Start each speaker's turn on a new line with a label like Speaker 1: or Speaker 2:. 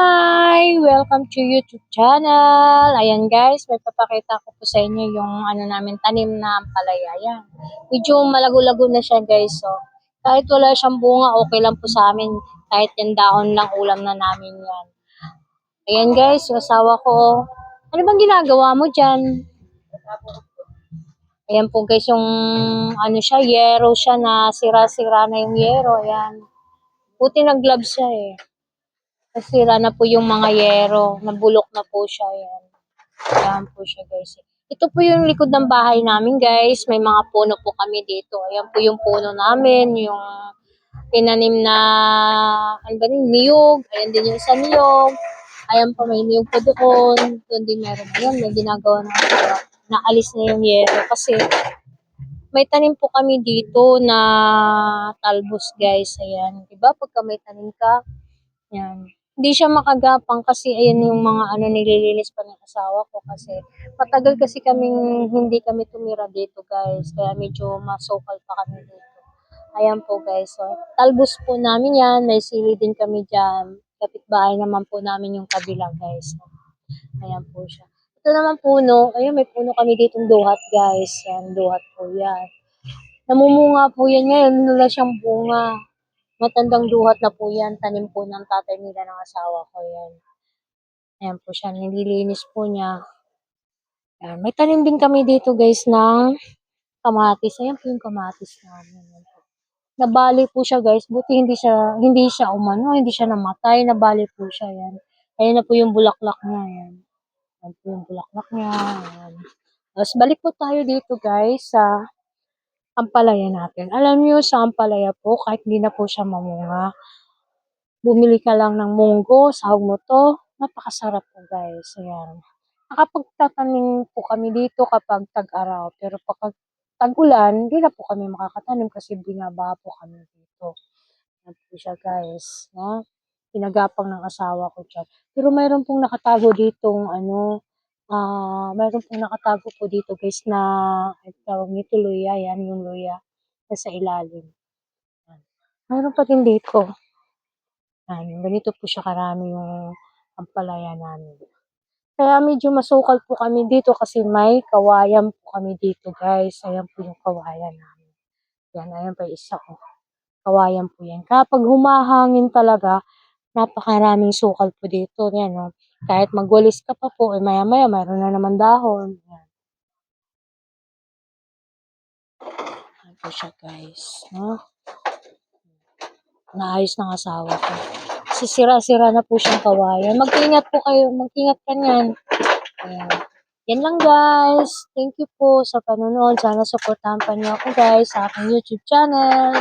Speaker 1: Hi! Welcome to YouTube channel. Ayan guys, may papakita ko po sa inyo yung namin tanim na ampalaya. Ayan. Medyo malago-lago na siya guys. So, kahit wala siyang bunga, okay lang po sa amin. Kahit yung dahon lang ulam na namin yan. Ayan guys, yung asawa ko. Ano bang ginagawa mo dyan? Ayan po guys, yung siya, yero siya na sira-sira na yung yero. Ayan. Buti nag-gloves siya eh. Nasira na po yung mga yero. Nabulok na po siya. Yan. Ayan po siya guys. Ito po yung likod ng bahay namin guys. May mga puno po kami dito. Ayan po yung puno namin. Yung tinanim na niyog. Ayan din yung isa niyog. Ayan po may niyog po doon. Doon din meron. Ayan may ginagawa na naalis na yung yero. Kasi may tanim po kami dito na talbos guys. Ayan. Diba pagka may tanim ka, yan. Hindi siya makagapang kasi ayan yung mga nililinis pa ng asawa ko kasi matagal kasi kaming hindi kami tumira dito guys. Kaya medyo masokal pa kami dito. Ayan po guys. So, talbos po namin yan. May sili din kami dyan. Kapitbahay naman po namin yung kabila guys. Ayan po siya. Ito naman puno. Ayun, may puno kami ditong duhat guys. Yan, duhat po yan. Namumunga po yan ngayon. Wala siyang bunga. Matandang duhat na po yan. Tanim po ng tatay nila ng asawa ko yan. Ayan po siya. Nililinis po niya. Ayan. May tanim din kami dito guys ng kamatis. Ayan po yung kamatis namin. Nabali po siya guys. Buti hindi siya umano. Hindi siya namatay. Nabali po siya yan. Ayan na po yung bulaklak niya. Ayan. Ayan po yung bulaklak niya. Ayan. Tapos balik po tayo dito guys sa ampalaya natin. Alam niyo sa ampalaya po, kahit hindi na po siya mamunga, bumili ka lang ng munggo, sahog mo to, napakasarap po guys. Ayan. Nakapagtatanim po kami dito kapag tag-araw, pero pag tag-ulan, hindi na po kami makakatanim kasi binabaha po kami dito. Ayan po siya guys. No? Pinagapang ng asawa ko dyan. Pero mayroon pong nakatago ditong mayroon pong nakatago po dito guys na tawag nito luya, yan yung luya nasa ilalim. Yan. Mayroon pa din dito. Yan, ganito po siya karami yung ampalaya namin. Kaya medyo masukal po kami dito kasi may kawayan po kami dito guys. Ayan po yung kawayan namin. Yan, ayan pa isa ko. Kawayan po yan. Kapag humahangin talaga, napakaraming sukal po dito. Yan, no? Kahit magwalis ka pa po, maya-maya, mayroon na naman dahon. Yan. Ayan po siya guys. No? Naayos ng asawa ko. Kasi sira-sira na po siyang kawayan. Mag-ingat po kayo. Mag-ingat ka niyan. Ayan. Yan lang guys. Thank you po sa panonood. Sana supportahan pa niyo ako guys sa aking YouTube channel.